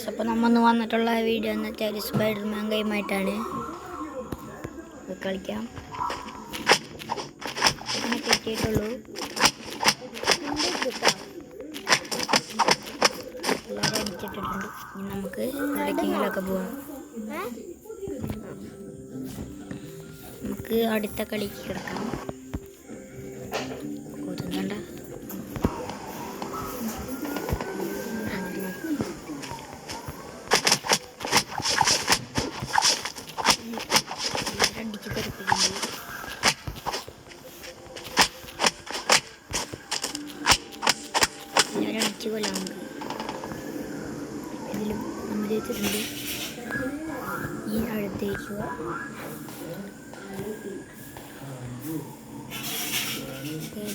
അപ്പോൾ നമ്മൾ വന്നിട്ടുള്ള വീഡിയോ എന്ന് വെച്ചാൽ സ്പൈഡർമാൻ ഗെയിമായിട്ടാണ് കളിക്കാം. ഇതിനെ കിട്ടിയിട്ടുള്ളൂ. എല്ലാവരും അടിച്ചിട്ടിട്ടുണ്ട്. ഇനി നമുക്ക് എവിടേക്കെങ്കിലൊക്കെ പോവാം. നമുക്ക് അടുത്ത കളിക്ക് കിടക്കാം. കൊതുകണ്ട അടിച്ച് തെറിപ്പിക്കുന്നുണ്ട്. എല്ലാവരും അടിച്ച് കൊല്ലാൻ നമുക്ക്. ഇതിലും നമ്മൾ ജയിച്ചിട്ടുണ്ട്. ഈ അടുത്തേക്ക്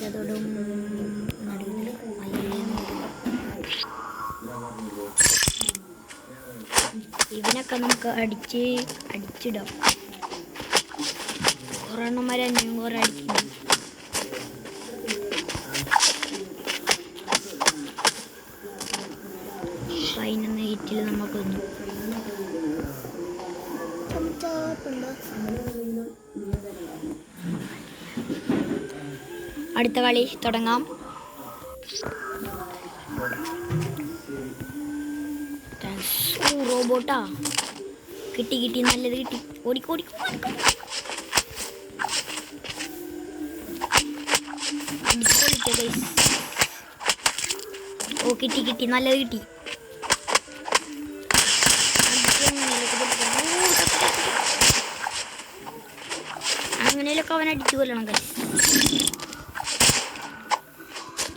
ഏതോടും നടുവിൽ ഇവനൊക്കെ നമുക്ക് അടിച്ചിടാം. കുറേ എണ്ണന്മാരെ അഞ്ഞും കുറേ അടിക്കുന്നു. അതിനൊന്ന് ഹീറ്റിൽ നമുക്ക് വന്നു. അടുത്ത കളി തുടങ്ങാം. റോബോട്ടാ കിട്ടി നല്ലത് കിട്ടി. ഓടിക്കോടി ഓ കിട്ടി നല്ലത് കിട്ടി. അങ്ങനെയൊക്കെ അവൻ അടിച്ചു കൊല്ലണം കൈ.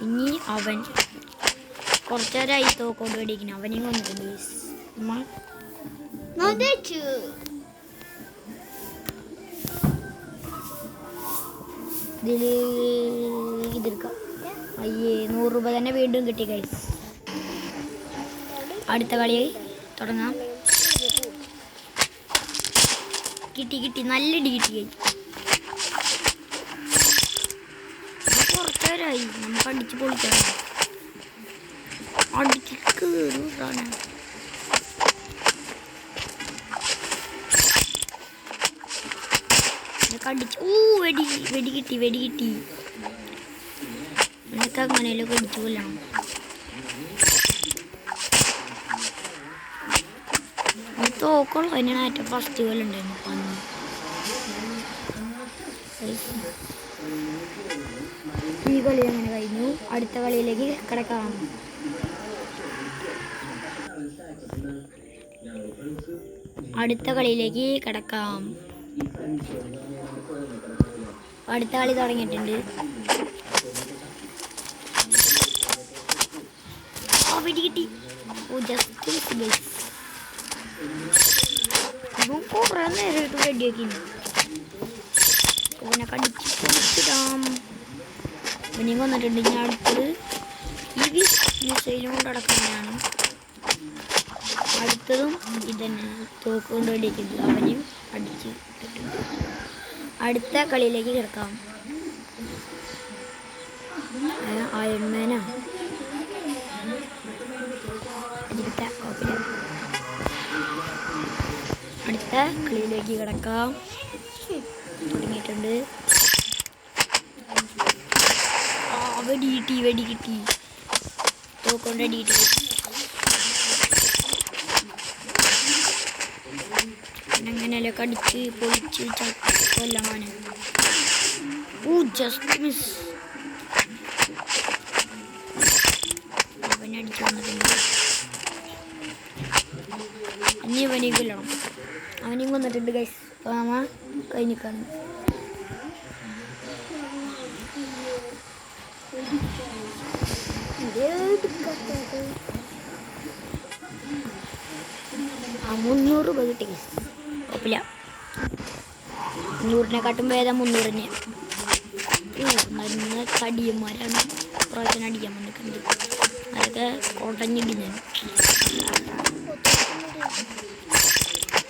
ഇനി അവൻ കുറച്ചേരായി തോക്കൊണ്ട് മേടിക്കണം. അവനെയും കൊന്നിട്ടുണ്ട്. ഇതെടുക്കാം. അയ്യേ 100 രൂപ തന്നെ വീണ്ടും കിട്ടി ഗൈസ്. അടുത്ത കളി തുടങ്ങാം. കിട്ടി നല്ല ഇടി കിട്ടി. കുറച്ചേരായി നമുക്ക് അടിച്ച് പൊളിക്കണം. അടിച്ച് കയറാണ്. അടിച്ച് വെടി കിട്ടി. എന്നൊക്കെ അങ്ങനെയൊക്കെ അടിച്ചു കൊല്ലണം. തോക്കുള്ള തന്നെയാണ് ഏറ്റവും ഫസ്റ്റ് കൊല്ലുണ്ടായിരുന്നു. ഈ കളി അങ്ങനെ കഴിഞ്ഞു. അടുത്ത കളിയിലേക്ക് കിടക്കാം. അടുത്ത കളി തുടങ്ങിയിട്ടുണ്ട്. വെടി കിട്ടി. ജസ്റ്റ് ഇപ്പം കുറേ നേരമായിട്ട് വെടിയാക്കി. ഓനെ കടിച്ചിടാം. ഇവനെയും കൊന്നിട്ടുണ്ട്. ഞാൻ അടുത്തത് ഈ മിസൈലും കൊണ്ട് അടക്കാനാണ്. അടുത്തതും ഇതന്നെ തോക്ക് കൊണ്ട് വെടിയിട്ടുണ്ട്. അവനെയും അടിച്ച് ഇട്ടിട്ടുണ്ട്. അടുത്ത കളിയിലേക്ക് കിടക്കാം. അയൺമാനാ അടുത്ത കളിയിലേക്ക് കിടക്കാം. തുടങ്ങിയിട്ടുണ്ട്. വെടി കിട്ടി. തോക്കൊണ്ട് അടിയിട്ട് അങ്ങനെയൊക്കെ അടിച്ച് പൊളിച്ച് കൊല്ലമാണ്. Just miss. അവനെ അടിച്ചു വന്നിട്ടുണ്ട്. ഇനി ഇവനെയും കൊല്ലണം. അവനെയും കൊന്നിട്ടുണ്ട് ഗൈസ്. അപ്പോൾ നമ്മ കഴിഞ്ഞിക്കാണ്. ആ 300 രൂപ കിട്ടി ഗൈസ്. കുഴപ്പമില്ല. 100-നെക്കാട്ടും ഭേദം 300 തന്നെ. നല്ല കടിയന്മാരാണ് പ്രാവശ്യം അടിക്കാൻ വന്നിട്ടുണ്ട്. അതൊക്കെ കോട്ടഞ്ഞിടിഞ്ഞു.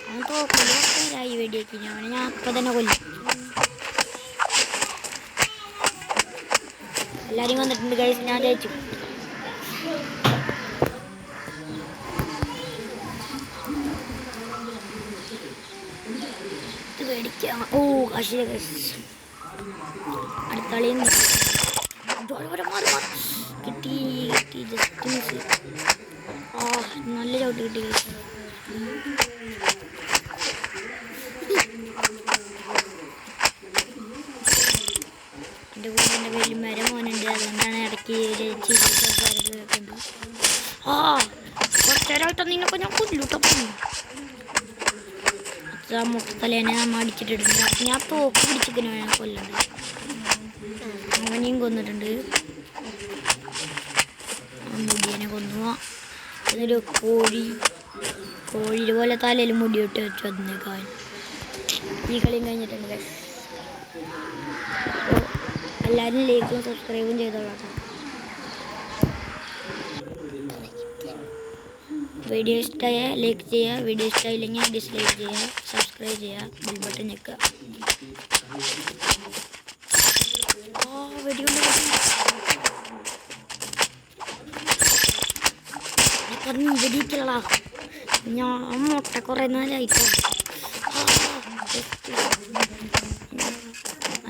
അവൻ തോക്കലായി വെടിയാക്കി. ഞാൻ അപ്പം തന്നെ കൊല്ലും. എല്ലാവരും വന്നിട്ടുണ്ട് ഗൈസ്. ഞാൻ ജയിച്ചു. ഇത് മേടിക്കാം. ഓ കാശിലെ അടുത്ത കളിയും കിട്ടി കിട്ടി ജസ്റ്റ് മിസ്. ആ നല്ല ചവിട്ട് കിട്ടി. എൻ്റെ കൂടെ എൻ്റെ വലിയ മരം മോനുണ്ട്, അതുകൊണ്ടാണ് ഇടയ്ക്ക് കേൾക്കുന്നത്. ആ കുറച്ചൊരാൾട്ടോ നിന്നൊക്കെ ഞാൻ കൊല്ലൂട്ടപ്പം മുട്ടത്തലേനെ നമ്മൾ അടിച്ചിട്ടിട്ടുണ്ട്. ഞാൻ തോക്ക് പിടിച്ചിരിക്കുന്നു വേണം കൊല്ലണ്ട്. അവനെയും കൊന്നിട്ടുണ്ട്. മുടിയനെ കൊന്നു. അതൊരു കോഴിയുടെ പോലെ തലയിൽ മുടിയിട്ട് വെച്ചു അതിനേക്കാൾ. ഈ കളിയും കഴിഞ്ഞിട്ടുണ്ട്. അപ്പോൾ എല്ലാവരും ലൈക്കും സബ്സ്ക്രൈബും ചെയ്തോളാം. വീഡിയോ ഇഷ്ടമായ ലൈക്ക് ചെയ്യുക, വീഡിയോ ഇഷ്ടമായില്ലെങ്കിൽ ഡിസ്ലൈക്ക് ചെയ്യുക, സബ്സ്ക്രൈബ് ചെയ്യുക, ബെൽ ബട്ടൺ ഞെക്കുക. വെടിയിക്കല ഞാൻ മുട്ട കുറേ നാലായിട്ടോ.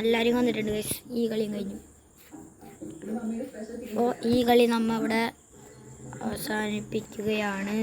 എല്ലാവരും വന്നിട്ടുണ്ട് ഗൈസ്. ഈ കളിയും കഴിഞ്ഞു. അപ്പോൾ ഈ കളി നമ്മ ഇവിടെ അവസാനിപ്പിക്കുകയാണ്.